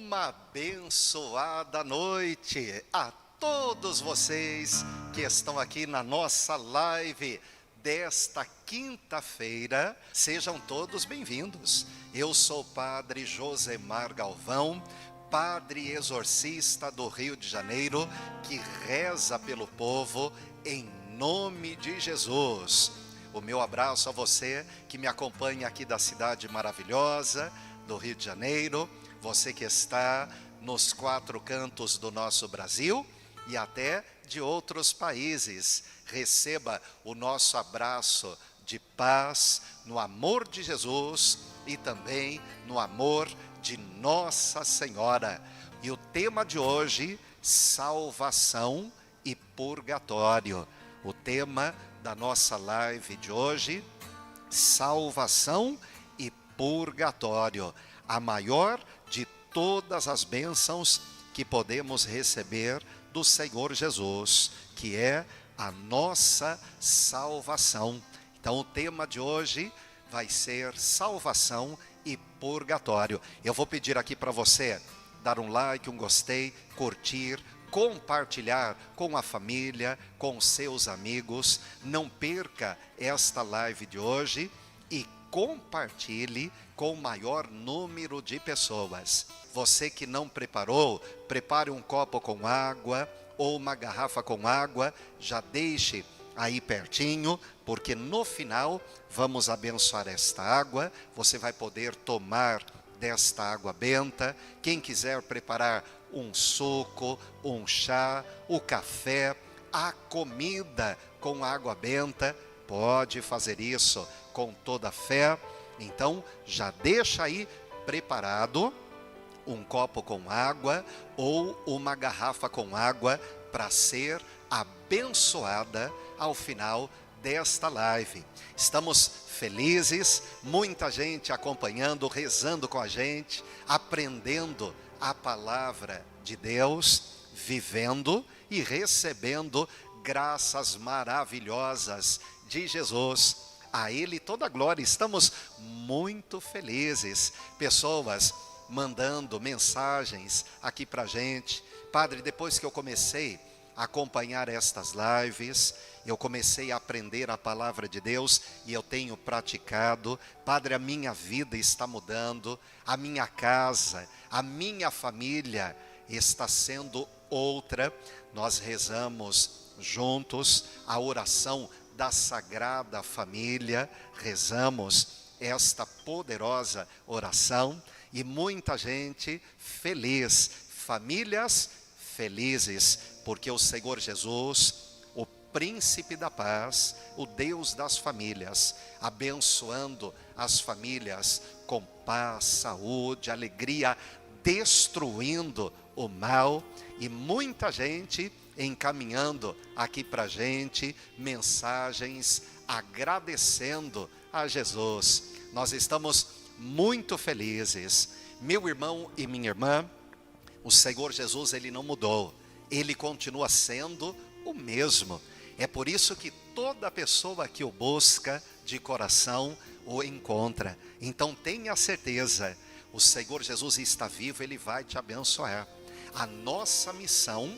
Uma abençoada noite a todos vocês que estão aqui na nossa live desta quinta-feira. Sejam todos bem-vindos. Eu sou o Padre Josemar Galvão, padre exorcista do Rio de Janeiro, que reza pelo povo em nome de Jesus. O meu abraço a você que me acompanha aqui da cidade maravilhosa do Rio de Janeiro, você que está nos quatro cantos do nosso Brasil e até de outros países. Receba o nosso abraço de paz, no amor de Jesus e também no amor de Nossa Senhora. E o tema de hoje, salvação e purgatório. O tema da nossa live de hoje, salvação e purgatório. A maior de todas as bênçãos que podemos receber do Senhor Jesus, que é a nossa salvação. Então o tema de hoje vai ser salvação e purgatório. Eu vou pedir aqui para você dar um like, um gostei, curtir, compartilhar com a família, com seus amigos. Não perca esta live de hoje e compartilhe com o maior número de pessoas. Você que não preparou, prepare um copo com água ou uma garrafa com água, já deixe aí pertinho, porque no final vamos abençoar esta água. Você vai poder tomar desta água benta. Quem quiser preparar um suco, um chá, o café, a comida com água benta, pode fazer isso com toda a fé. Então já deixa aí preparado um copo com água ou uma garrafa com água para ser abençoada ao final desta live. Estamos felizes, muita gente acompanhando, rezando com a gente, aprendendo a palavra de Deus, vivendo e recebendo graças maravilhosas de Jesus. A Ele toda a glória. Estamos muito felizes. Pessoas mandando mensagens aqui para a gente. Padre, depois que eu comecei a acompanhar estas lives, eu comecei a aprender a palavra de Deus e eu tenho praticado. Padre, a minha vida está mudando, a minha casa, a minha família está sendo outra. Nós rezamos juntos a oração da Sagrada Família, rezamos esta poderosa oração e muita gente feliz, famílias felizes, porque o Senhor Jesus, o Príncipe da Paz, o Deus das famílias, abençoando as famílias com paz, saúde, alegria, destruindo o mal, e muita gente encaminhando aqui para a gente mensagens agradecendo a Jesus. Nós estamos muito felizes. Meu irmão e minha irmã, o Senhor Jesus, Ele não mudou. Ele continua sendo o mesmo. É por isso que toda pessoa que o busca de coração o encontra. Então tenha certeza, o Senhor Jesus está vivo, Ele vai te abençoar. A nossa missão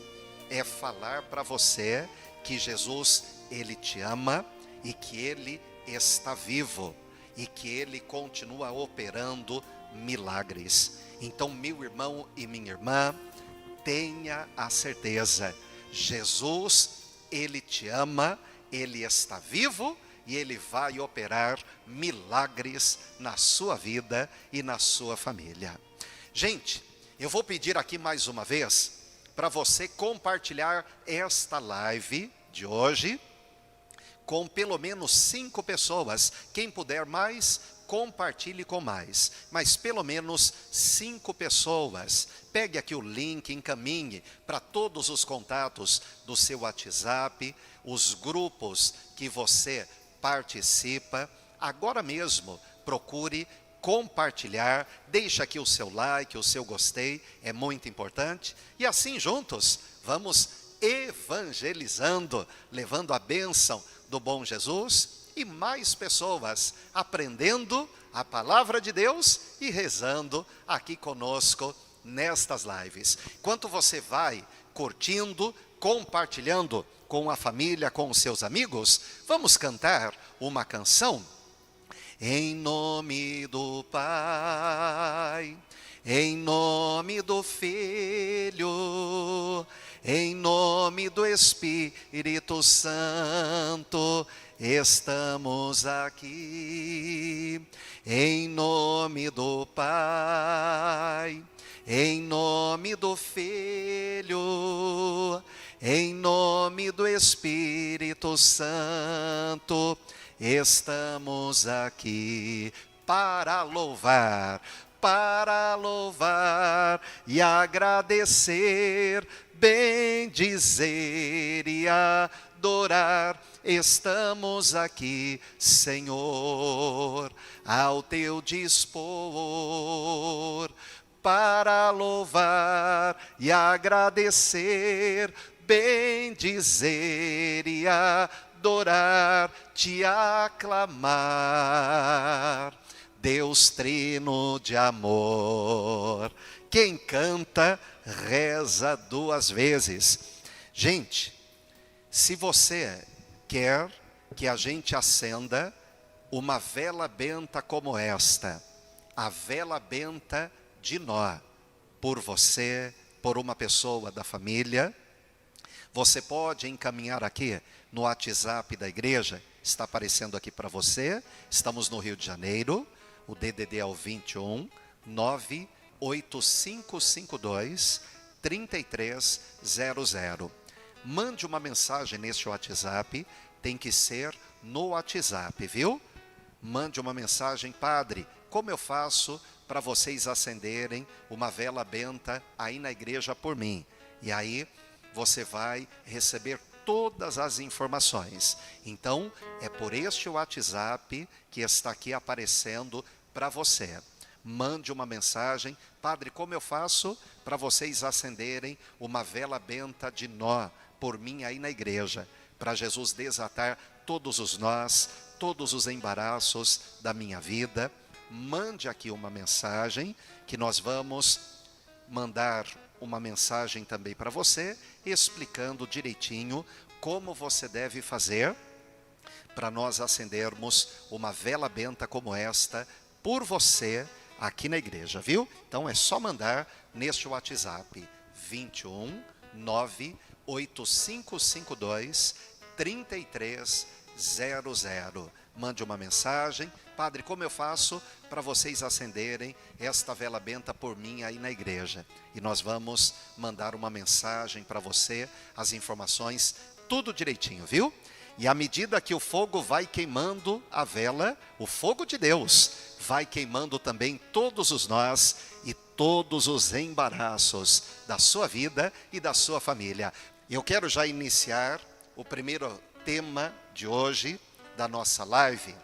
é falar para você que Jesus, Ele te ama e que Ele está vivo e que Ele continua operando milagres. Então, meu irmão e minha irmã, tenha a certeza, Jesus, Ele te ama, Ele está vivo e Ele vai operar milagres na sua vida e na sua família. Gente, eu vou pedir aqui mais uma vez para você compartilhar esta live de hoje com pelo menos 5 pessoas. Quem puder mais, compartilhe com mais. Mas pelo menos 5 pessoas. Pegue aqui o link, encaminhe para todos os contatos do seu WhatsApp, os grupos que você participa. Agora mesmo, procure compartilhar, deixa aqui o seu like, o seu gostei, é muito importante. E assim juntos, vamos evangelizando, levando a bênção do bom Jesus e mais pessoas aprendendo a palavra de Deus e rezando aqui conosco nestas lives. Enquanto você vai curtindo, compartilhando com a família, com os seus amigos, vamos cantar uma canção. Em nome do Pai, em nome do Filho, em nome do Espírito Santo, estamos aqui. Em nome do Pai, em nome do Filho, em nome do Espírito Santo, estamos aqui para louvar e agradecer, bendizer e adorar. Estamos aqui, Senhor, ao teu dispor, para louvar e agradecer, bendizer e adorar, te aclamar. Deus trino de amor. Quem canta, reza 2 vezes. Gente, se você quer que a gente acenda uma vela benta como esta, a vela benta de Nó, por você, por uma pessoa da família, você pode encaminhar aqui no WhatsApp da igreja, está aparecendo aqui para você. Estamos no Rio de Janeiro, o DDD é o 21 98552 3300. Mande uma mensagem neste WhatsApp, tem que ser no WhatsApp, viu? Mande uma mensagem: padre, como eu faço para vocês acenderem uma vela benta aí na igreja por mim? E aí você vai receber todas as informações. Então, é por este WhatsApp que está aqui aparecendo para você. Mande uma mensagem: padre, como eu faço para vocês acenderem uma vela benta de Nó por mim aí na igreja, para Jesus desatar todos os nós, todos os embaraços da minha vida? Mande aqui uma mensagem, que nós vamos mandar uma mensagem também para você, explicando direitinho como você deve fazer para nós acendermos uma vela benta como esta por você aqui na igreja, viu? Então é só mandar neste WhatsApp 21 98552 3300. Mande uma mensagem: padre, como eu faço para vocês acenderem esta vela benta por mim aí na igreja? E nós vamos mandar uma mensagem para você, as informações, tudo direitinho, viu? E à medida que o fogo vai queimando a vela, o fogo de Deus vai queimando também todos os nós e todos os embaraços da sua vida e da sua família. Eu quero já iniciar o primeiro tema de hoje da nossa live: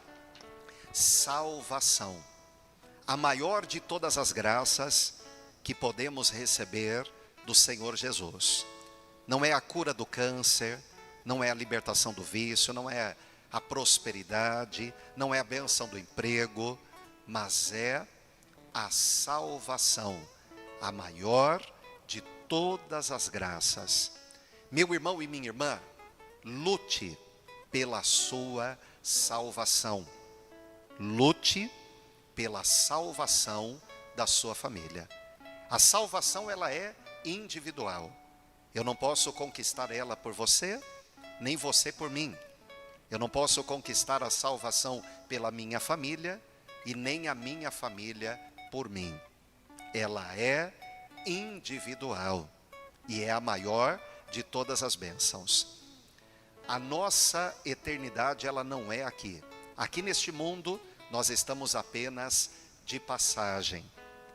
salvação. A maior de todas as graças que podemos receber do Senhor Jesus. Não é a cura do câncer, não é a libertação do vício, não é a prosperidade, não é a bênção do emprego, mas é a salvação, a maior de todas as graças. Meu irmão e minha irmã, lute pela sua salvação. Lute pela salvação da sua família. A salvação, ela é individual. Eu não posso conquistar ela por você, nem você por mim. Eu não posso conquistar a salvação pela minha família e nem a minha família por mim. Ela é individual e é a maior de todas as bênçãos. A nossa eternidade, ela não é aqui. Aqui neste mundo, nós estamos apenas de passagem.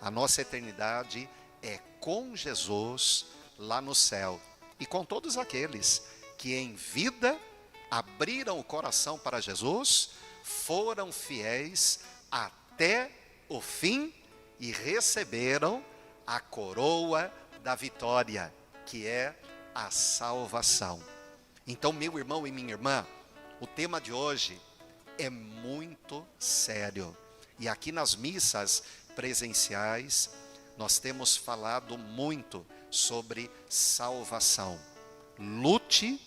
A nossa eternidade é com Jesus lá no céu. E com todos aqueles que em vida abriram o coração para Jesus, foram fiéis até o fim e receberam a coroa da vitória, que é a salvação. Então, meu irmão e minha irmã, o tema de hoje é muito sério. E aqui nas missas presenciais, nós temos falado muito sobre salvação. Lute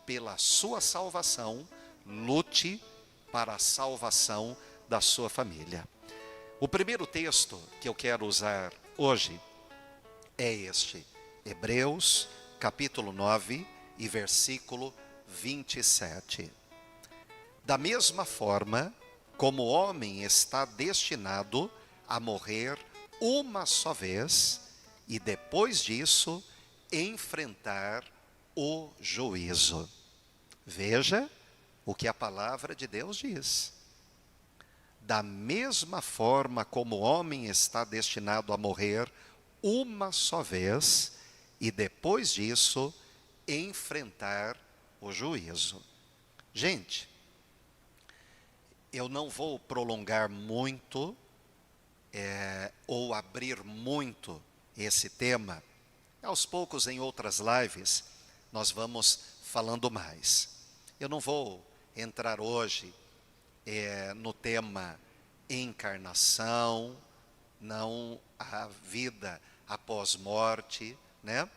pela sua salvação, lute para a salvação da sua família. O primeiro texto que eu quero usar hoje é este, Hebreus, capítulo 9 e versículo 27. Da mesma forma, como o homem está destinado a morrer uma só vez, e depois disso, enfrentar o juízo. Veja o que a palavra de Deus diz. Da mesma forma como o homem está destinado a morrer uma só vez, e depois disso, enfrentar o juízo. Gente, eu não vou prolongar muito, ou abrir muito esse tema. Aos poucos, em outras lives, nós vamos falando mais. Eu não vou entrar hoje no tema encarnação, não a vida após morte, né?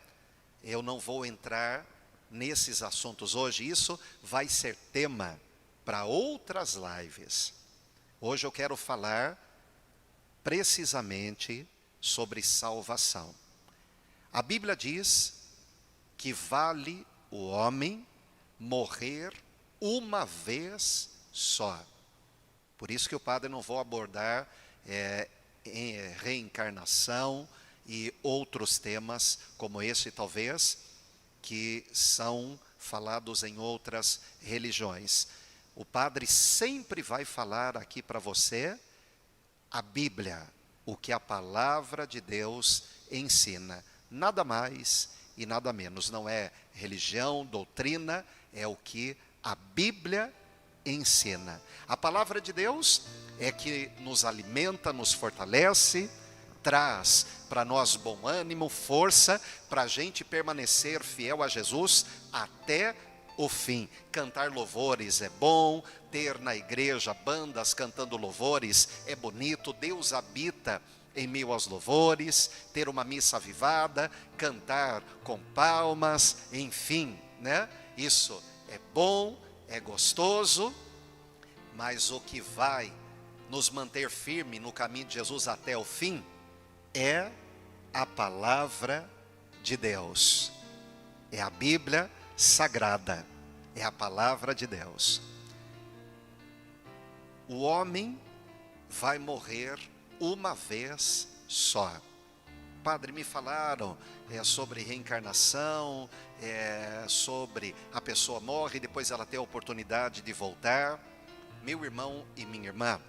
Eu não vou entrar nesses assuntos hoje, isso vai ser tema para outras lives. Hoje eu quero falar precisamente sobre salvação. A Bíblia diz que vale o homem morrer uma vez só. Por isso que o padre não vou abordar em reencarnação e outros temas como esse, talvez, que são falados em outras religiões. O padre sempre vai falar aqui para você a Bíblia, o que a palavra de Deus ensina. Nada mais e nada menos. Não é religião, doutrina, é o que a Bíblia ensina. A palavra de Deus é que nos alimenta, nos fortalece, traz para nós bom ânimo, força, para a gente permanecer fiel a Jesus até o fim. Cantar louvores é bom, ter na igreja bandas cantando louvores é bonito, Deus habita em meio aos louvores, ter uma missa avivada, cantar com palmas, enfim, né? Isso é bom, é gostoso, mas o que vai nos manter firme no caminho de Jesus até o fim é a palavra de Deus, é a Bíblia Sagrada, é a palavra de Deus. O homem vai morrer uma vez só. Padre, me falaram sobre reencarnação, sobre a pessoa morre e depois ela tem a oportunidade de voltar. Meu irmão e minha irmã,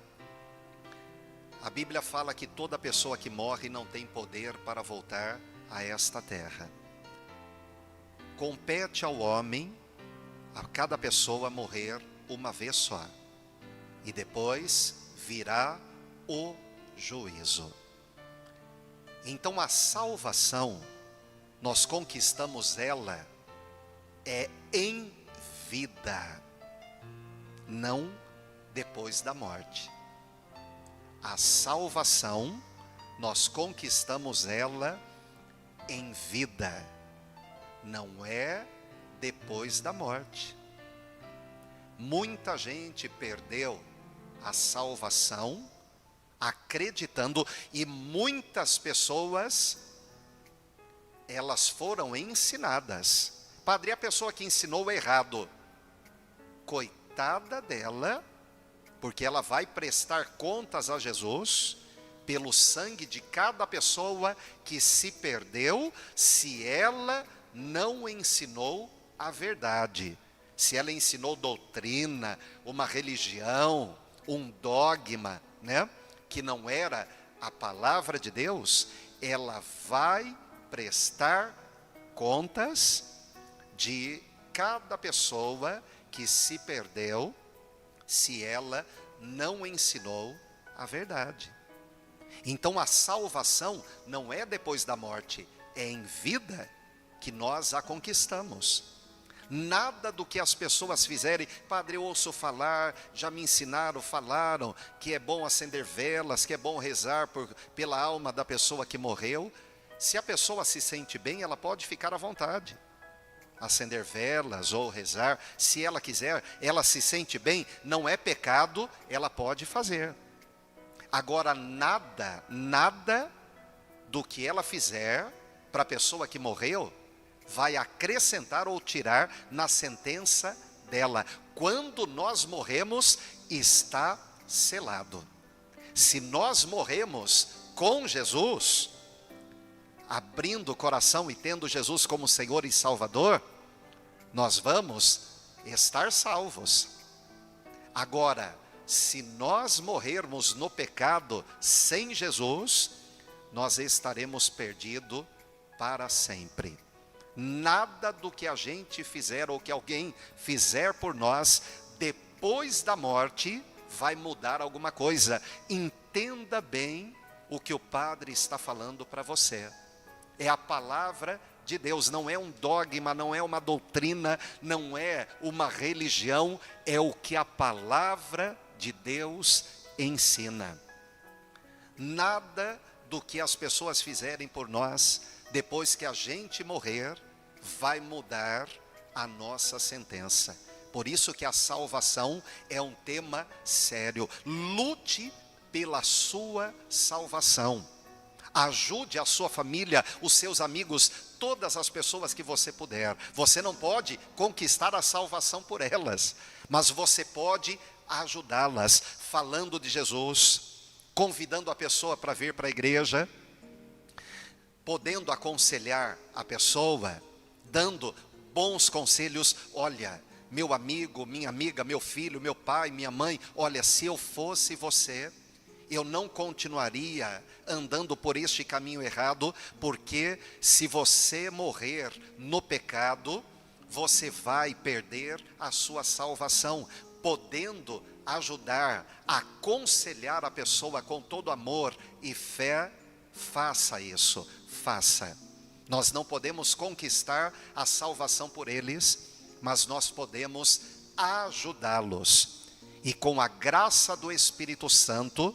a Bíblia fala que toda pessoa que morre não tem poder para voltar a esta terra. Compete ao homem, a cada pessoa, morrer uma vez só. E depois virá o juízo. Então a salvação, nós conquistamos ela em vida, não depois da morte. A salvação, nós conquistamos ela em vida, não é depois da morte. Muita gente perdeu a salvação acreditando, e muitas pessoas, elas foram ensinadas. Padre, a pessoa que ensinou errado, coitada dela, porque ela vai prestar contas a Jesus pelo sangue de cada pessoa que se perdeu, se ela não ensinou a verdade, se ela ensinou doutrina, uma religião, um dogma, né, que não era a palavra de Deus, ela vai prestar contas de cada pessoa que se perdeu, se ela não ensinou a verdade. Então a salvação não é depois da morte, é em vida que nós a conquistamos. Nada do que as pessoas fizerem. Padre, eu ouço falar, já me ensinaram, falaram que é bom acender velas, que é bom rezar pela alma da pessoa que morreu. Se a pessoa se sente bem, ela pode ficar à vontade. Acender velas ou rezar, se ela quiser, ela se sente bem, não é pecado, ela pode fazer. Agora, nada do que ela fizer para a pessoa que morreu vai acrescentar ou tirar na sentença dela. Quando nós morremos, está selado. Se nós morremos com Jesus, abrindo o coração e tendo Jesus como Senhor e Salvador, nós vamos estar salvos. Agora, se nós morrermos no pecado sem Jesus, nós estaremos perdidos para sempre. Nada do que a gente fizer ou que alguém fizer por nós, depois da morte, vai mudar alguma coisa. Entenda bem o que o Padre está falando para você. É a palavra de Deus, não é um dogma, não é uma doutrina, não é uma religião, é o que a palavra de Deus ensina. Nada do que as pessoas fizerem por nós, depois que a gente morrer, vai mudar a nossa sentença. Por isso que a salvação é um tema sério. Lute pela sua salvação. Ajude a sua família, os seus amigos, todas as pessoas que você puder. Você não pode conquistar a salvação por elas, mas você pode ajudá-las, falando de Jesus, convidando a pessoa para vir para a igreja, podendo aconselhar a pessoa, dando bons conselhos. Olha, meu amigo, minha amiga, meu filho, meu pai, minha mãe, olha, se eu fosse você, eu não continuaria andando por este caminho errado, porque se você morrer no pecado, você vai perder a sua salvação. Podendo ajudar, aconselhar a pessoa com todo amor e fé, faça isso, faça. Nós não podemos conquistar a salvação por eles, mas nós podemos ajudá-los. E com a graça do Espírito Santo,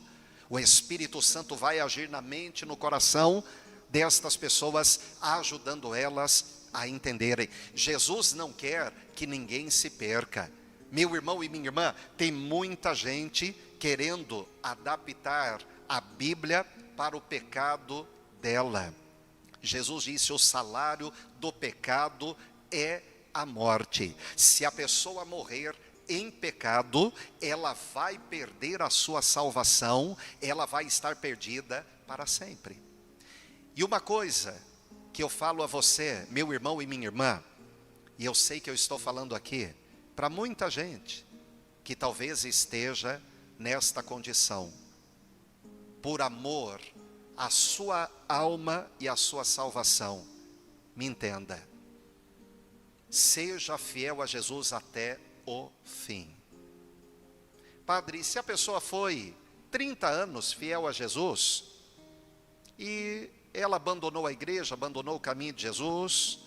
o Espírito Santo vai agir na mente, no coração destas pessoas, ajudando elas a entenderem. Jesus não quer que ninguém se perca. Meu irmão e minha irmã, tem muita gente querendo adaptar a Bíblia para o pecado dela. Jesus disse: o salário do pecado é a morte. Se a pessoa morrer em pecado, ela vai perder a sua salvação, ela vai estar perdida para sempre. E uma coisa que eu falo a você, meu irmão e minha irmã, e eu sei que eu estou falando aqui para muita gente que talvez esteja nesta condição, por amor à sua alma e à sua salvação, me entenda, seja fiel a Jesus até o fim. Padre, se a pessoa foi 30 anos fiel a Jesus, e ela abandonou a igreja, abandonou o caminho de Jesus,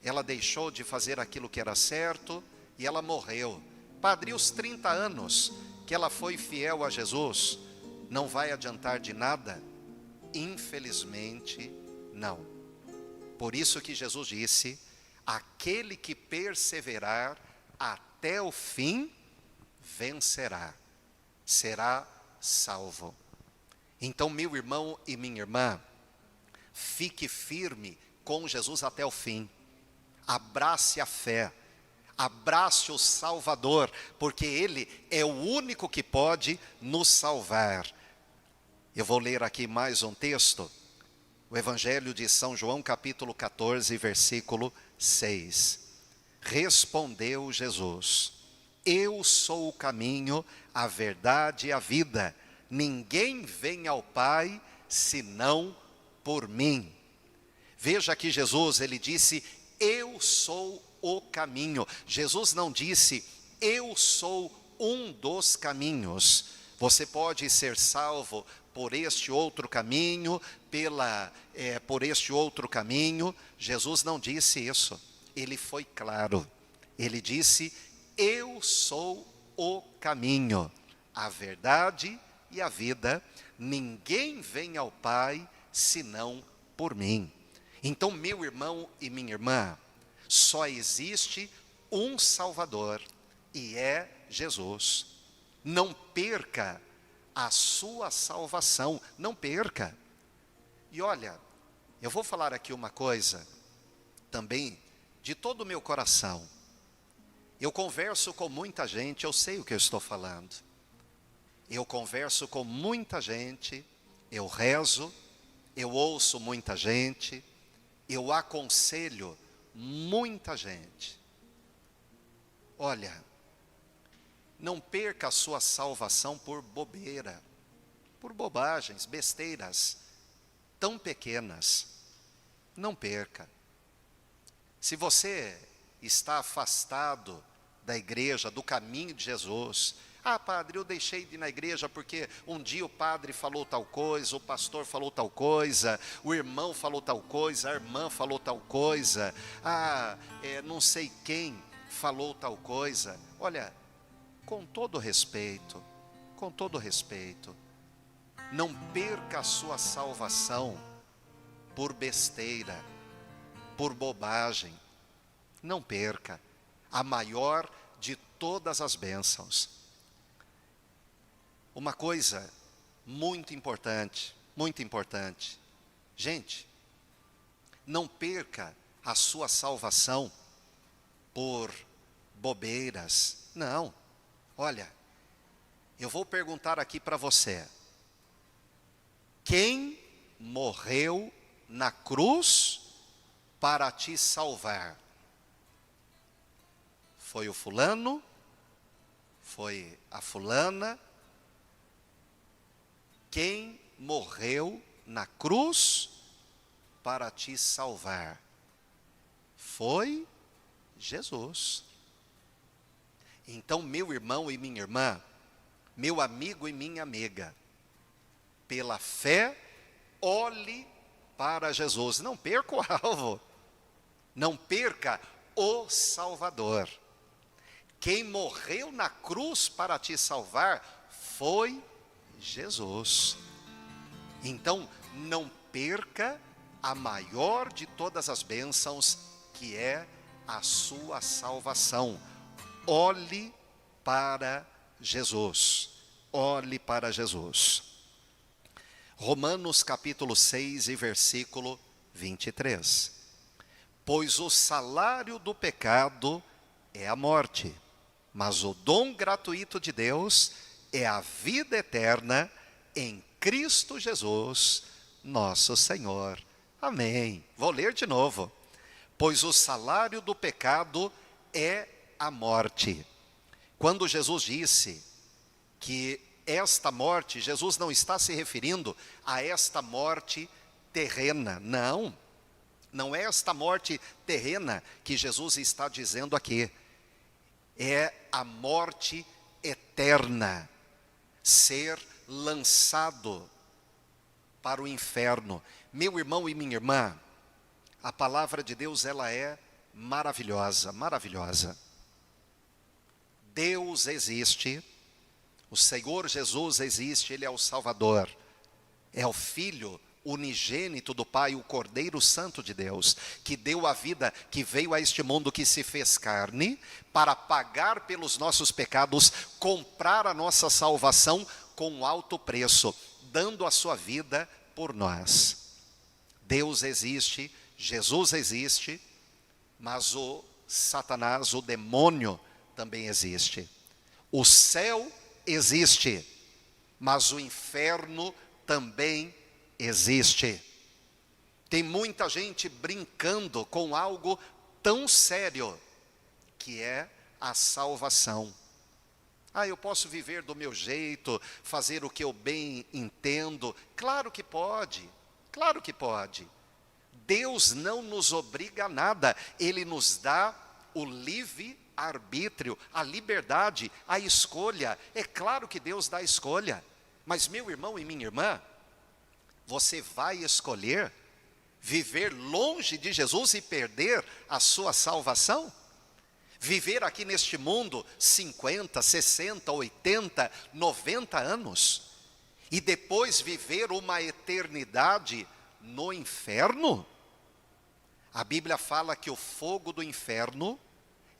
ela deixou de fazer aquilo que era certo, e ela morreu. Padre, os 30 anos que ela foi fiel a Jesus, não vai adiantar de nada? Infelizmente, não. Por isso que Jesus disse: aquele que perseverar até o fim, vencerá, será salvo. Então, meu irmão e minha irmã, fique firme com Jesus até o fim. Abrace a fé, abrace o Salvador, porque Ele é o único que pode nos salvar. Eu vou ler aqui mais um texto, o Evangelho de São João, capítulo 14, versículo 6. Respondeu Jesus: eu sou o caminho, a verdade e a vida. Ninguém vem ao Pai senão por mim. Veja que Jesus, ele disse: eu sou o caminho. Jesus não disse: eu sou um dos caminhos. Você pode ser salvo por este outro caminho, por este outro caminho. Jesus não disse isso. Ele foi claro. Ele disse: eu sou o caminho, a verdade e a vida. Ninguém vem ao Pai senão por mim. Então, meu irmão e minha irmã, só existe um Salvador, e é Jesus. Não perca a sua salvação, não perca. E olha, eu vou falar aqui uma coisa, também, de todo o meu coração. Eu converso com muita gente, eu sei o que eu estou falando. Eu converso com muita gente, eu rezo, eu ouço muita gente, eu aconselho muita gente. Olha, não perca a sua salvação por bobeira, por bobagens, besteiras tão pequenas. Não perca. Se você está afastado da igreja, do caminho de Jesus, ah, padre, eu deixei de ir na igreja porque um dia o padre falou tal coisa, o pastor falou tal coisa, o irmão falou tal coisa, a irmã falou tal coisa, não sei quem falou tal coisa. Olha, com todo respeito, não perca a sua salvação por besteira, por bobagem. Não perca a maior de todas as bênçãos. Uma coisa muito importante, gente, não perca a sua salvação por bobeiras, não. Olha, eu vou perguntar aqui para você: quem morreu na cruz para te salvar? Foi o fulano? Foi a fulana? Quem morreu na cruz para te salvar? Foi Jesus. Então, meu irmão e minha irmã, meu amigo e minha amiga, pela fé, olhe para Jesus. Não perca o alvo. Não perca o Salvador. Quem morreu na cruz para te salvar foi Jesus. Então, não perca a maior de todas as bênçãos, que é a sua salvação. Olhe para Jesus. Olhe para Jesus. Romanos capítulo 6 e versículo 23. Pois o salário do pecado é a morte, mas o dom gratuito de Deus é a vida eterna em Cristo Jesus, nosso Senhor. Amém. Vou ler de novo. Pois o salário do pecado é a morte. Quando Jesus disse que esta morte, Jesus não está se referindo a esta morte terrena, não. Não é esta morte terrena que Jesus está dizendo aqui. É a morte eterna, ser lançado para o inferno. Meu irmão e minha irmã, a palavra de Deus, ela é maravilhosa, maravilhosa. Deus existe, o Senhor Jesus existe, Ele é o Salvador, é o Filho unigênito do Pai, o Cordeiro Santo de Deus, que deu a vida, que veio a este mundo, que se fez carne, para pagar pelos nossos pecados, comprar a nossa salvação com alto preço, dando a sua vida por nós. Deus existe, Jesus existe, mas o Satanás, o demônio, também existe. O céu existe, mas o inferno também existe. Tem muita gente brincando com algo tão sério, que é a salvação. Eu posso viver do meu jeito, fazer o que eu bem entendo. Claro que pode, claro que pode. Deus não nos obriga a nada, Ele nos dá o livre-arbítrio, a liberdade, a escolha. É claro que Deus dá a escolha, mas meu irmão e minha irmã, você vai escolher viver longe de Jesus e perder a sua salvação? Viver aqui neste mundo 50, 60, 80, 90 anos e depois viver uma eternidade no inferno? A Bíblia fala que o fogo do inferno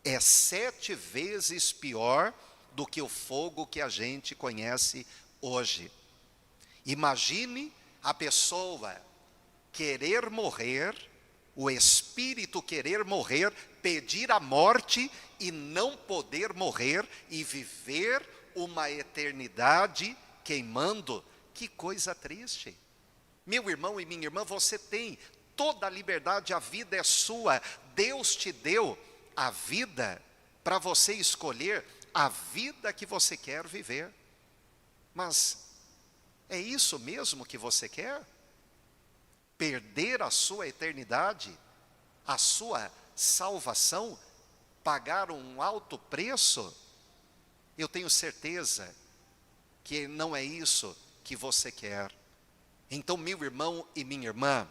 é 7 vezes pior do que o fogo que a gente conhece hoje. Imagine a pessoa querer morrer, o espírito querer morrer, pedir a morte e não poder morrer e viver uma eternidade queimando. Que coisa triste. Meu irmão e minha irmã, você tem toda a liberdade, a vida é sua. Deus te deu a vida para você escolher a vida que você quer viver. Mas é isso mesmo que você quer? Perder a sua eternidade, a sua salvação, pagar um alto preço? Eu tenho certeza que não é isso que você quer. Então, meu irmão e minha irmã,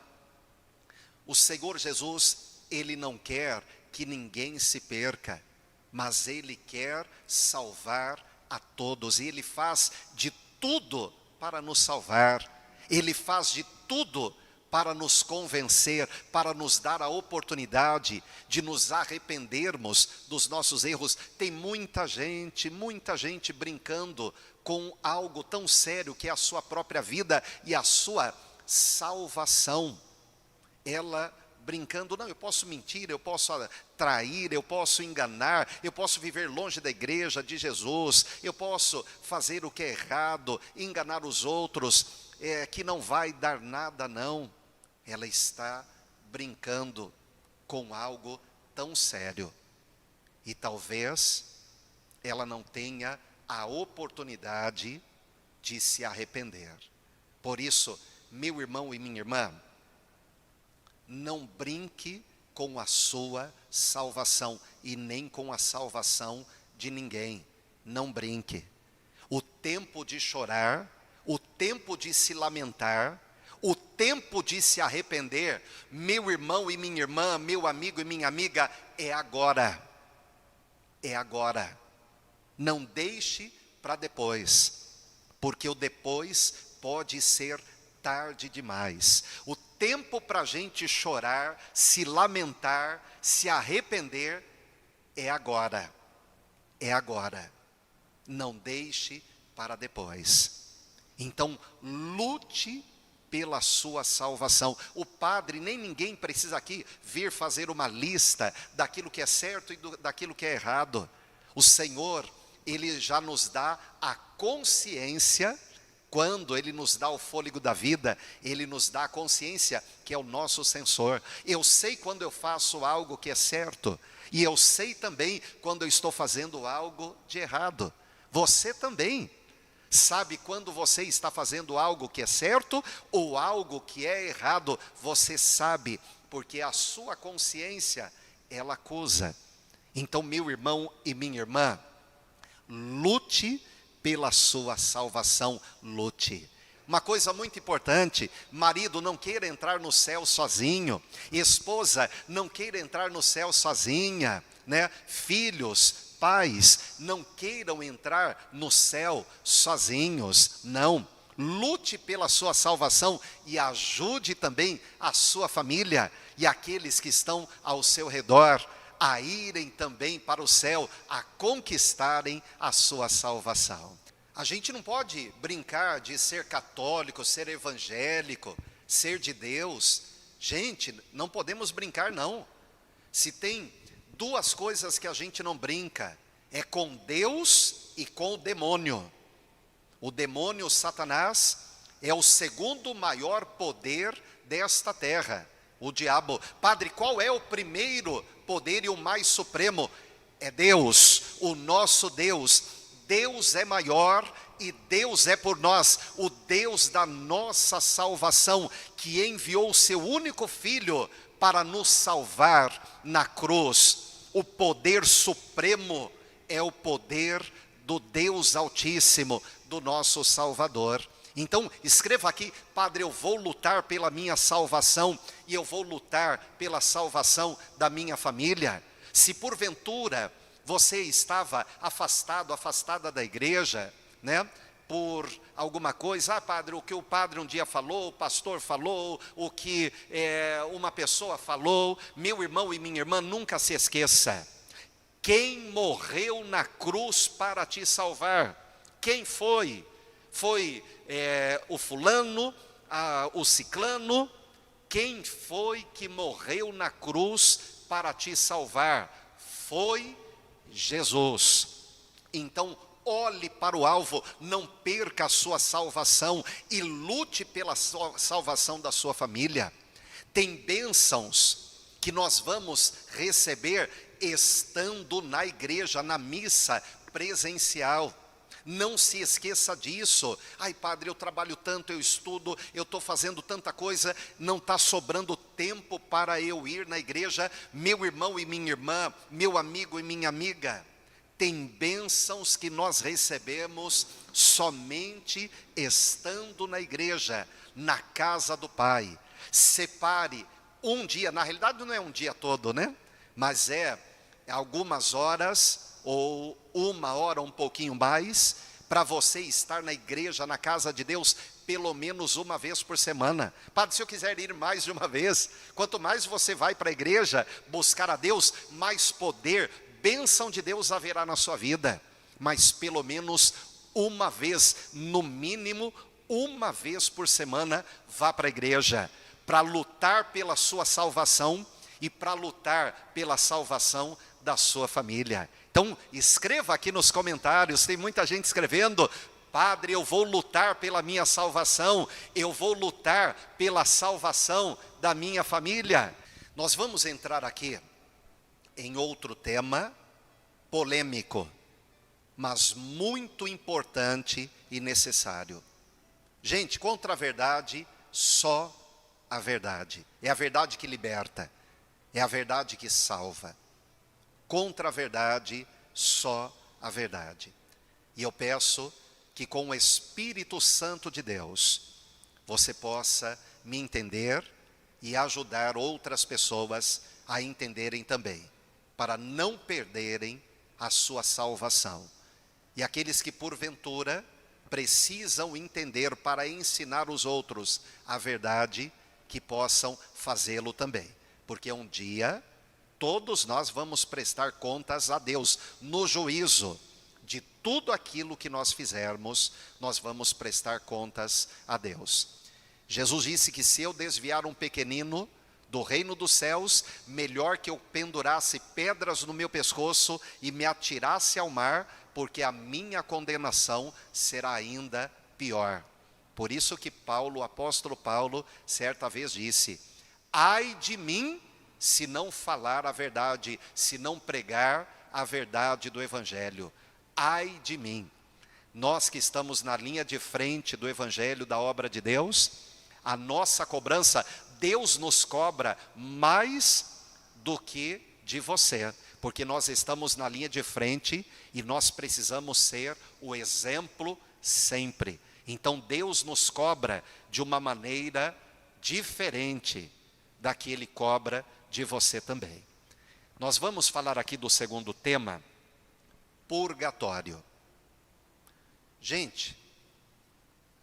o Senhor Jesus, Ele não quer que ninguém se perca, mas Ele quer salvar a todos, e Ele faz de tudo para nos salvar, Ele faz de tudo para nos convencer, para nos dar a oportunidade de nos arrependermos dos nossos erros. Tem muita gente brincando com algo tão sério que é a sua própria vida e a sua salvação. Ela brincando, não, eu posso mentir, eu posso trair, eu posso enganar, eu posso viver longe da igreja de Jesus, eu posso fazer o que é errado, enganar os outros, que não vai dar nada não. Ela está brincando com algo tão sério. E talvez ela não tenha a oportunidade de se arrepender. Por isso, meu irmão e minha irmã, não brinque com a sua salvação e nem com a salvação de ninguém. Não brinque. O tempo de chorar, o tempo de se lamentar, o tempo de se arrepender, meu irmão e minha irmã, meu amigo e minha amiga, é agora. É agora. Não deixe para depois, porque o depois pode ser tarde demais. O tempo para a gente chorar, se lamentar, se arrepender, é agora. É agora. Não deixe para depois. Então, lute pela sua salvação. O padre, nem ninguém precisa aqui vir fazer uma lista daquilo que é certo e daquilo que é errado. O Senhor, Ele já nos dá a consciência. Quando Ele nos dá o fôlego da vida, Ele nos dá a consciência, que é o nosso sensor. Eu sei quando eu faço algo que é certo, e eu sei também quando eu estou fazendo algo de errado. Você também sabe quando você está fazendo algo que é certo ou algo que é errado. Você sabe, porque a sua consciência, ela acusa. Então, meu irmão e minha irmã, lute pela sua salvação, lute. Uma coisa muito importante, marido, não queira entrar no céu sozinho, esposa, não queira entrar no céu sozinha, né? Filhos, pais, não queiram entrar no céu sozinhos, não. Lute pela sua salvação e ajude também a sua família e aqueles que estão ao seu redor a irem também para o céu, a conquistarem a sua salvação. A gente não pode brincar de ser católico, ser evangélico, ser de Deus. Gente, não podemos brincar não. Se tem duas coisas que a gente não brinca, é com Deus e com o demônio. O demônio, Satanás, é o segundo maior poder desta terra. O diabo. Padre, qual é o primeiro poder e o mais supremo? É Deus, o nosso Deus. Deus é maior e Deus é por nós, o Deus da nossa salvação, que enviou o seu único Filho para nos salvar na cruz. O poder supremo é o poder do Deus Altíssimo, do nosso Salvador. Então, escreva aqui, padre, eu vou lutar pela minha salvação e eu vou lutar pela salvação da minha família. Se porventura Você estava afastado, afastada da igreja, né? Por alguma coisa, padre, o que o padre um dia falou, o pastor falou, o que uma pessoa falou. Meu irmão e minha irmã, nunca se esqueça, quem morreu na cruz para te salvar, quem foi? Foi o fulano, o ciclano? Quem foi que morreu na cruz para te salvar? Foi Jesus. Então, olhe para o alvo, não perca a sua salvação e lute pela salvação da sua família. Tem bênçãos que nós vamos receber estando na igreja, na missa presencial. Não se esqueça disso. Ai, padre, eu trabalho tanto, eu estudo, eu estou fazendo tanta coisa, não está sobrando tempo para eu ir na igreja. Meu irmão e minha irmã, meu amigo e minha amiga, tem bênçãos que nós recebemos somente estando na igreja, na casa do Pai. Separe um dia, na realidade não é um dia todo, né? Mas é algumas horas, ou uma hora, um pouquinho mais, para você estar na igreja, na casa de Deus, pelo menos uma vez por semana. Padre, se eu quiser ir mais de uma vez, quanto mais você vai para a igreja buscar a Deus, mais poder, bênção de Deus haverá na sua vida. Mas pelo menos uma vez, no mínimo uma vez por semana, vá para a igreja, para lutar pela sua salvação e para lutar pela salvação da sua família. Então, escreva aqui nos comentários, tem muita gente escrevendo: padre, eu vou lutar pela minha salvação, eu vou lutar pela salvação da minha família. Nós vamos entrar aqui em outro tema polêmico, mas muito importante e necessário. Gente, contra a verdade, só a verdade. É a verdade que liberta, é a verdade que salva. Contra a verdade, só a verdade. E eu peço que com o Espírito Santo de Deus, você possa me entender e ajudar outras pessoas a entenderem também, para não perderem a sua salvação. E aqueles que porventura precisam entender para ensinar os outros a verdade, que possam fazê-lo também. Porque um dia todos nós vamos prestar contas a Deus no juízo. De tudo aquilo que nós fizermos, nós vamos prestar contas a Deus. Jesus disse que se eu desviar um pequenino do reino dos céus, melhor que eu pendurasse pedras no meu pescoço e me atirasse ao mar, porque a minha condenação será ainda pior. Por isso que Paulo, o apóstolo Paulo, certa vez disse: ai de mim, se não falar a verdade, se não pregar a verdade do Evangelho. Ai de mim. Nós que estamos na linha de frente do Evangelho, da obra de Deus, a nossa cobrança, Deus nos cobra mais do que de você, porque nós estamos na linha de frente e nós precisamos ser o exemplo sempre. Então Deus nos cobra de uma maneira diferente da que Ele cobra de você também. Nós vamos falar aqui do segundo tema, purgatório. Gente,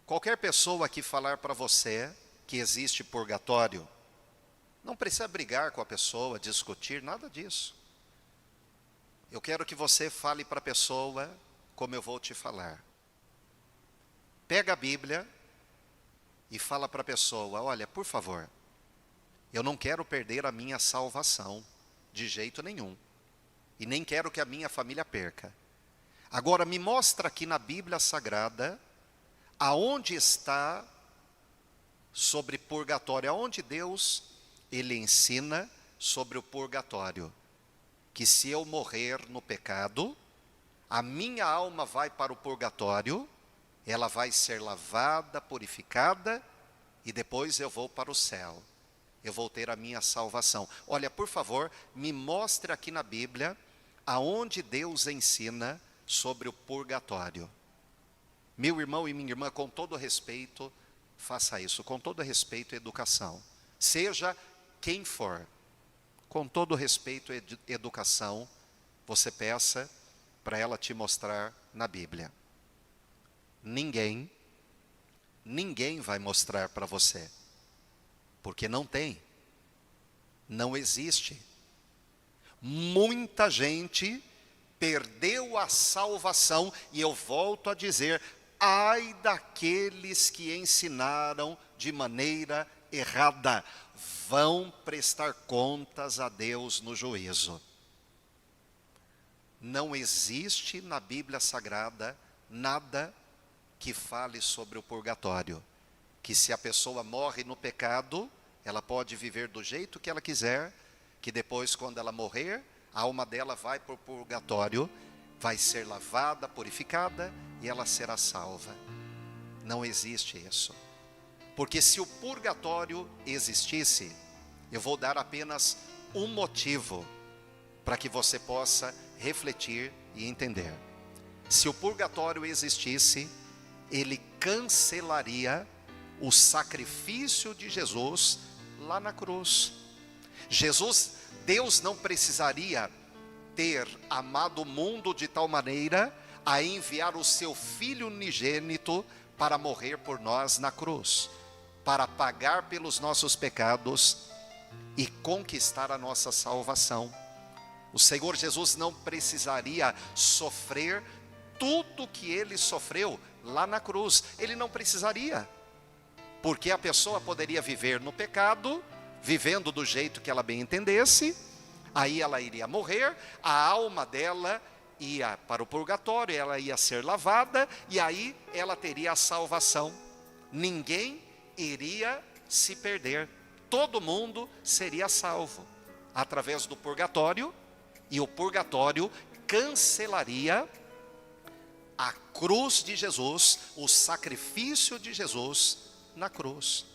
qualquer pessoa que falar para você que existe purgatório, não precisa brigar com a pessoa, discutir, nada disso. Eu quero que você fale para a pessoa como eu vou te falar. Pega a Bíblia e fala para a pessoa: olha, por favor, eu não quero perder a minha salvação, de jeito nenhum. E nem quero que a minha família perca. Agora me mostra aqui na Bíblia Sagrada, aonde está sobre purgatório, aonde Deus, Ele ensina sobre o purgatório. Que se eu morrer no pecado, a minha alma vai para o purgatório, ela vai ser lavada, purificada, e depois eu vou para o céu. Eu vou ter a minha salvação. Olha, por favor, me mostre aqui na Bíblia, aonde Deus ensina sobre o purgatório. Meu irmão e minha irmã, com todo respeito, faça isso, com todo respeito e educação. Seja quem for, com todo respeito e educação, você peça para ela te mostrar na Bíblia. Ninguém vai mostrar para você, porque não tem, não existe. Muita gente perdeu a salvação, e eu volto a dizer, ai daqueles que ensinaram de maneira errada, vão prestar contas a Deus no juízo. Não existe na Bíblia Sagrada nada que fale sobre o purgatório, que se a pessoa morre no pecado, ela pode viver do jeito que ela quiser, que depois, quando ela morrer, a alma dela vai para o purgatório, vai ser lavada, purificada, e ela será salva. Não existe isso. Porque se o purgatório existisse, eu vou dar apenas um motivo para que você possa refletir e entender. Se o purgatório existisse, ele cancelaria o sacrifício de Jesus lá na cruz. Deus não precisaria ter amado o mundo de tal maneira a enviar o seu Filho unigênito para morrer por nós na cruz, para pagar pelos nossos pecados e conquistar a nossa salvação. O Senhor Jesus não precisaria sofrer tudo que ele sofreu lá na cruz. Ele não precisaria, porque a pessoa poderia viver no pecado, vivendo do jeito que ela bem entendesse, aí ela iria morrer, a alma dela ia para o purgatório, ela ia ser lavada, e aí ela teria a salvação. Ninguém iria se perder, todo mundo seria salvo através do purgatório, e o purgatório cancelaria a cruz de Jesus, o sacrifício de Jesus na cruz.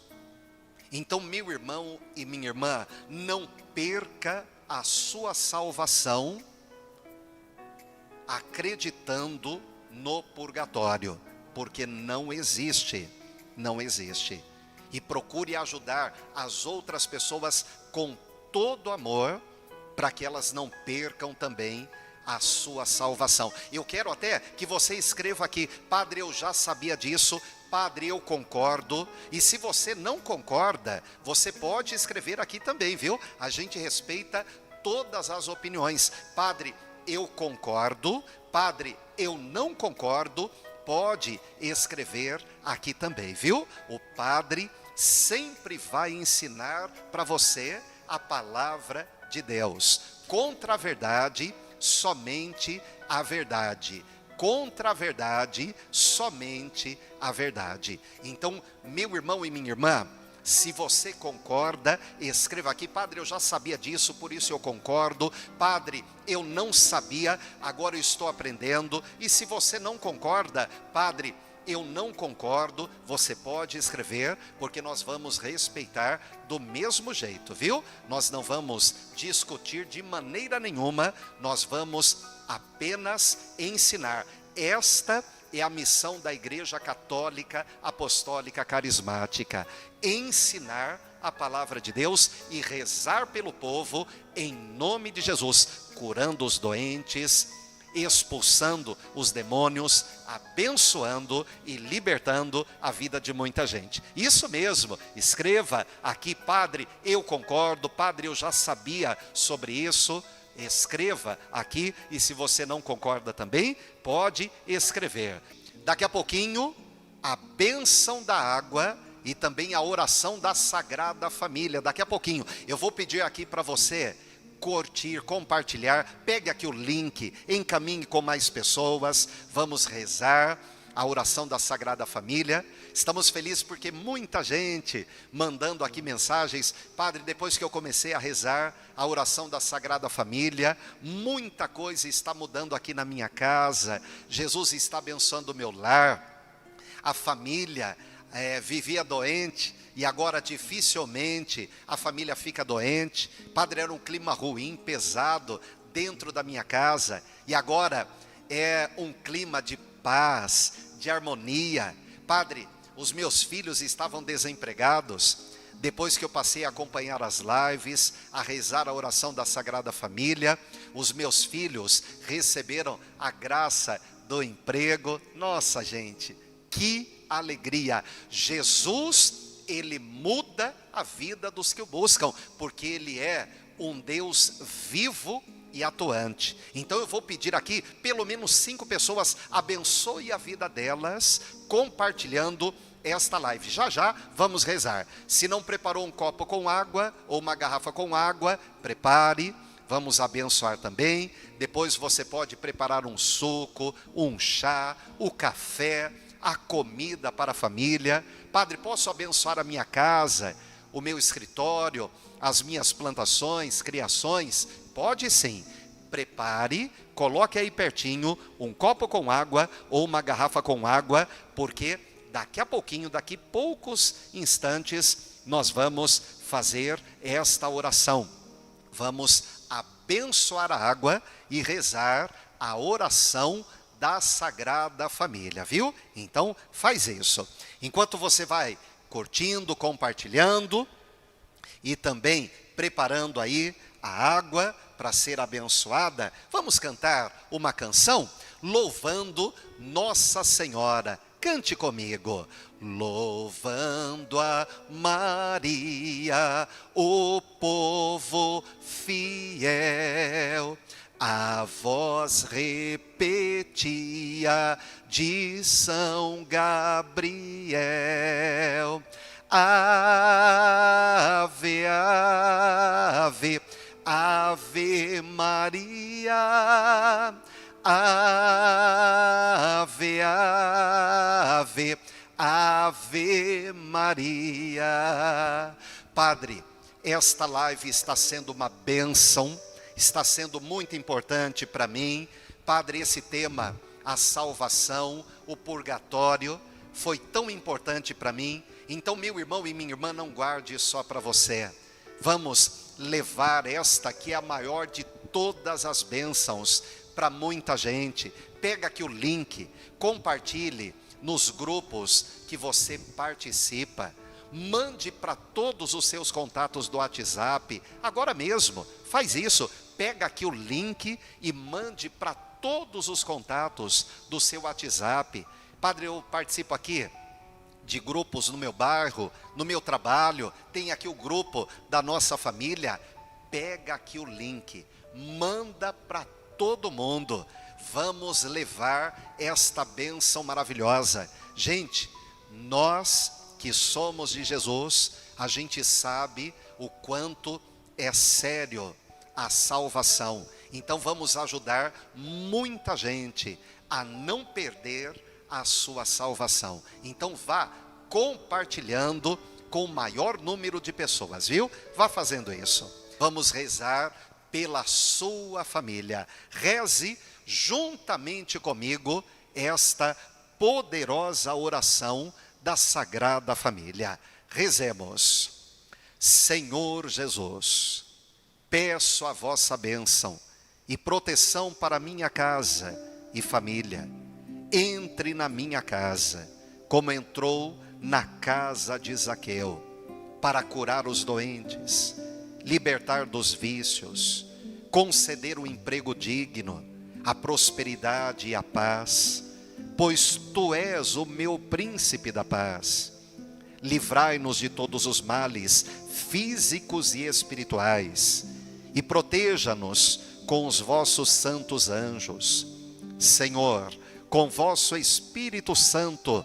Então, meu irmão e minha irmã, não perca a sua salvação acreditando no purgatório, porque não existe, não existe. E procure ajudar as outras pessoas com todo amor, para que elas não percam também a sua salvação. Eu quero até que você escreva aqui: padre, eu já sabia disso, padre, eu concordo. E se você não concorda, você pode escrever aqui também, viu? A gente respeita todas as opiniões. Padre, eu concordo. Padre, eu não concordo. Pode escrever aqui também, viu? O padre sempre vai ensinar para você a palavra de Deus. Contra a verdade, somente a verdade. Contra a verdade, somente a verdade. Então, meu irmão e minha irmã, se você concorda, escreva aqui: padre, eu já sabia disso, por isso eu concordo. Padre, eu não sabia, agora eu estou aprendendo. E se você não concorda: padre, eu não concordo, você pode escrever, porque nós vamos respeitar do mesmo jeito, viu? Nós não vamos discutir de maneira nenhuma, nós vamos apenas ensinar. Esta é a missão da Igreja Católica Apostólica Carismática: ensinar a palavra de Deus e rezar pelo povo em nome de Jesus, curando os doentes, expulsando os demônios, abençoando e libertando a vida de muita gente. Isso mesmo, escreva aqui: padre, eu concordo, padre, eu já sabia sobre isso. Escreva aqui, e se você não concorda também, pode escrever. Daqui a pouquinho, a bênção da água e também a oração da Sagrada Família. Daqui a pouquinho, eu vou pedir aqui para você curtir, compartilhar, pegue aqui o link, encaminhe com mais pessoas, vamos rezar a oração da Sagrada Família. Estamos felizes porque muita gente mandando aqui mensagens: padre, depois que eu comecei a rezar a oração da Sagrada Família, muita coisa está mudando aqui na minha casa, Jesus está abençoando o meu lar, a família vivia doente, e agora dificilmente a família fica doente. Padre, era um clima ruim, pesado dentro da minha casa, e agora é um clima de paz, de harmonia. Padre, os meus filhos estavam desempregados, depois que eu passei a acompanhar as lives, a rezar a oração da Sagrada Família, os meus filhos receberam a graça do emprego. Nossa, gente, que alegria! Jesus, Ele muda a vida dos que o buscam, porque Ele é um Deus vivo e atuante. Então eu vou pedir aqui, pelo menos 5 pessoas, abençoe a vida delas, compartilhando esta live. Já já vamos rezar. Se não preparou um copo com água, ou uma garrafa com água, prepare, vamos abençoar também. Depois você pode preparar um suco, um chá, o café, a comida para a família. Padre, posso abençoar a minha casa, o meu escritório, as minhas plantações, criações? Pode sim. Prepare, coloque aí pertinho um copo com água ou uma garrafa com água, porque daqui a pouquinho, daqui poucos instantes, nós vamos fazer esta oração. Vamos abençoar a água e rezar a oração da Sagrada Família, viu? Então, faz isso. Enquanto você vai curtindo, compartilhando e também preparando aí a água para ser abençoada, vamos cantar uma canção louvando Nossa Senhora. Cante comigo. Louvando a Maria, o povo fiel, a voz repetia de São Gabriel. Ave, ave, Ave Maria, Ave, ave, Ave Maria. Padre, esta live está sendo uma bênção, está sendo muito importante para mim. Padre, esse tema, a salvação, o purgatório, foi tão importante para mim. Então, meu irmão e minha irmã, não guarde só para você. Vamos levar esta que é a maior de todas as bênçãos para muita gente. Pega aqui o link, compartilhe nos grupos que você participa. Mande para todos os seus contatos do WhatsApp, agora mesmo, faz isso. Pega aqui o link e mande para todos os contatos do seu WhatsApp. Padre, eu participo aqui de grupos no meu bairro, no meu trabalho, tem aqui o grupo da nossa família. Pega aqui o link, manda para todo mundo. Vamos levar esta bênção maravilhosa. Gente, nós que somos de Jesus, a gente sabe o quanto é sério a salvação. Então vamos ajudar muita gente a não perder a sua salvação. Então vá compartilhando com o maior número de pessoas, viu? Vá fazendo isso. Vamos rezar pela sua família. Reze juntamente comigo esta poderosa oração da Sagrada Família. Rezemos. Senhor Jesus, peço a vossa bênção e proteção para minha casa e família. Entre na minha casa, como entrou na casa de Zaqueu, para curar os doentes, libertar dos vícios, conceder um emprego digno, a prosperidade e a paz, pois Tu és o meu príncipe da paz. Livrai-nos de todos os males físicos e espirituais, e proteja-nos com os vossos santos anjos. Senhor, com vosso Espírito Santo,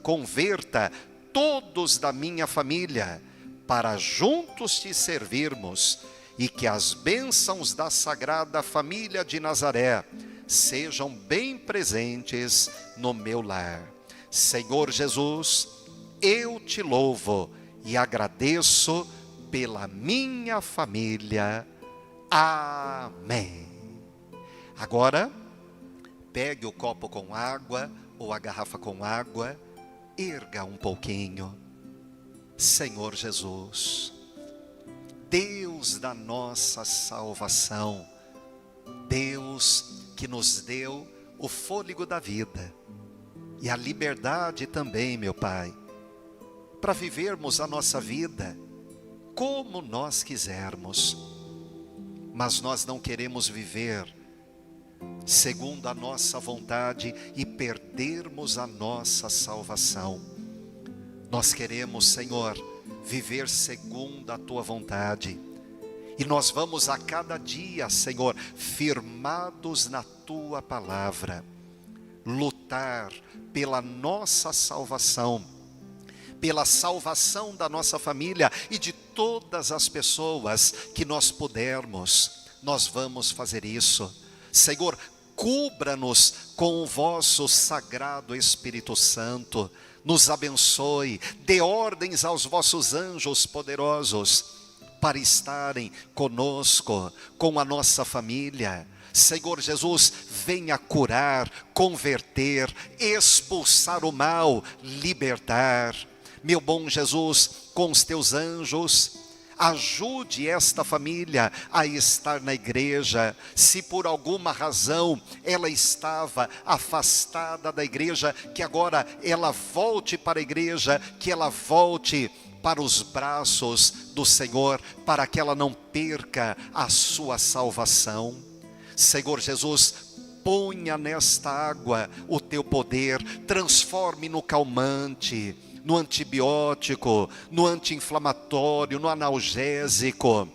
converta todos da minha família, para juntos Te servirmos, e que as bênçãos da Sagrada Família de Nazaré sejam bem presentes no meu lar. Senhor Jesus, eu Te louvo e agradeço pela minha família. Amém. Agora, pegue o copo com água ou a garrafa com água, erga um pouquinho. Senhor Jesus, Deus da nossa salvação, Deus que nos deu o fôlego da vida e a liberdade também, meu Pai, para vivermos a nossa vida como nós quisermos. mas nós não queremos viver segundo a nossa vontade e perdermos a nossa salvação. Nós queremos, Senhor, viver segundo a Tua vontade. E nós vamos a cada dia, Senhor, firmados na Tua palavra, lutar pela nossa salvação, pela salvação da nossa família e de todas as pessoas que nós pudermos. Nós vamos fazer isso. Senhor, cubra-nos com o vosso sagrado Espírito Santo, nos abençoe, dê ordens aos vossos anjos poderosos para estarem conosco, com a nossa família. Senhor Jesus, venha curar, converter, expulsar o mal, libertar. Meu bom Jesus, com os teus anjos, ajude esta família a estar na igreja. Se por alguma razão ela estava afastada da igreja, que agora ela volte para a igreja, que ela volte para os braços do Senhor, para que ela não perca a sua salvação. Senhor Jesus, ponha nesta água o teu poder, transforme no calmante, no antibiótico, no anti-inflamatório, no analgésico,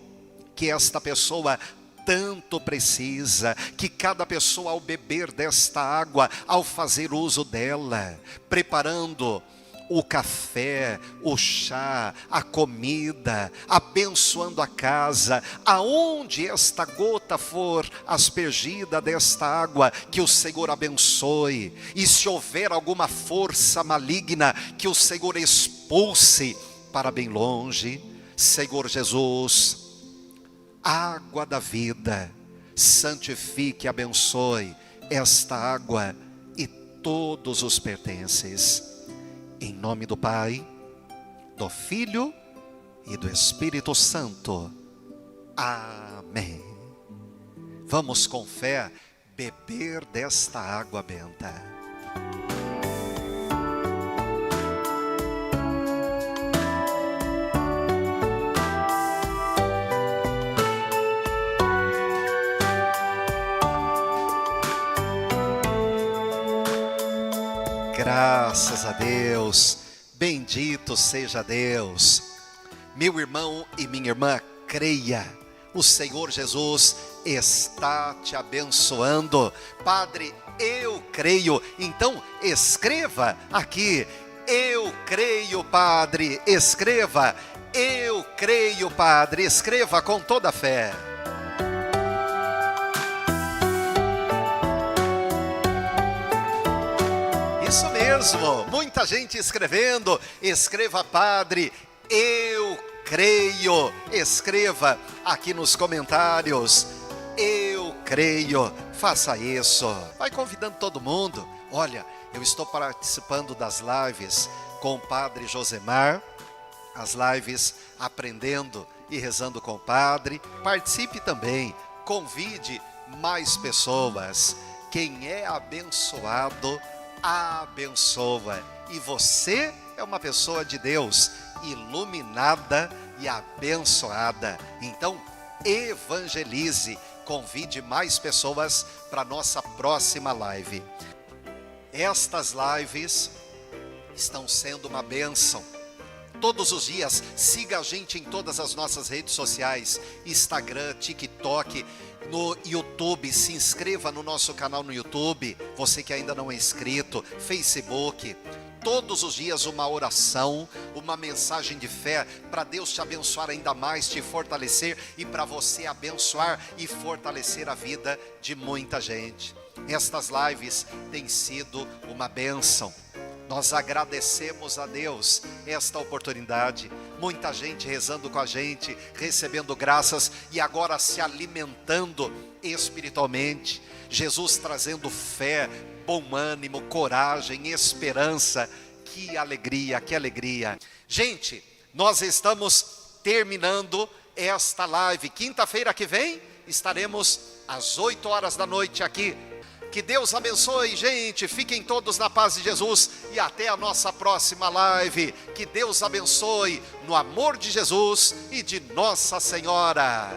que esta pessoa tanto precisa, que cada pessoa ao beber desta água, ao fazer uso dela, preparando o café, o chá, a comida, abençoando a casa, aonde esta gota for aspergida desta água, que o Senhor abençoe, e se houver alguma força maligna, que o Senhor expulse para bem longe. Senhor Jesus, água da vida, santifique e abençoe esta água e todos os pertences. Em nome do Pai, do Filho e do Espírito Santo. Amém. Vamos com fé beber desta água benta. Graças a Deus, bendito seja Deus. Meu irmão e minha irmã, creia, o Senhor Jesus está te abençoando. Padre, eu creio. Então escreva aqui: eu creio, Padre. Escreva: eu creio, Padre. Escreva com toda a fé. Isso mesmo, muita gente escrevendo. Escreva: Padre, eu creio. Escreva aqui nos comentários: eu creio. Faça isso. Vai convidando todo mundo. Olha, eu estou participando das lives com o Padre Josemar, as lives aprendendo e rezando com o Padre. Participe também, convide mais pessoas. Quem é abençoado, abençoa. E você é uma pessoa de Deus, iluminada e abençoada. Então evangelize, convide mais pessoas para a nossa próxima live. Estas lives estão sendo uma bênção. Todos os dias, siga a gente em todas as nossas redes sociais, Instagram, TikTok, no YouTube, se inscreva no nosso canal no YouTube, você que ainda não é inscrito, Facebook. Todos os dias uma oração, uma mensagem de fé, para Deus te abençoar ainda mais, te fortalecer e para você abençoar e fortalecer a vida de muita gente. Estas lives têm sido uma bênção. Nós agradecemos a Deus esta oportunidade. Muita gente rezando com a gente, recebendo graças e agora se alimentando espiritualmente. Jesus trazendo fé, bom ânimo, coragem, esperança. Que alegria, que alegria. Gente, nós estamos terminando esta live. Quinta-feira que vem estaremos às 8 horas da noite aqui. Que Deus abençoe, gente. Fiquem todos na paz de Jesus e até a nossa próxima live. Que Deus abençoe no amor de Jesus e de Nossa Senhora.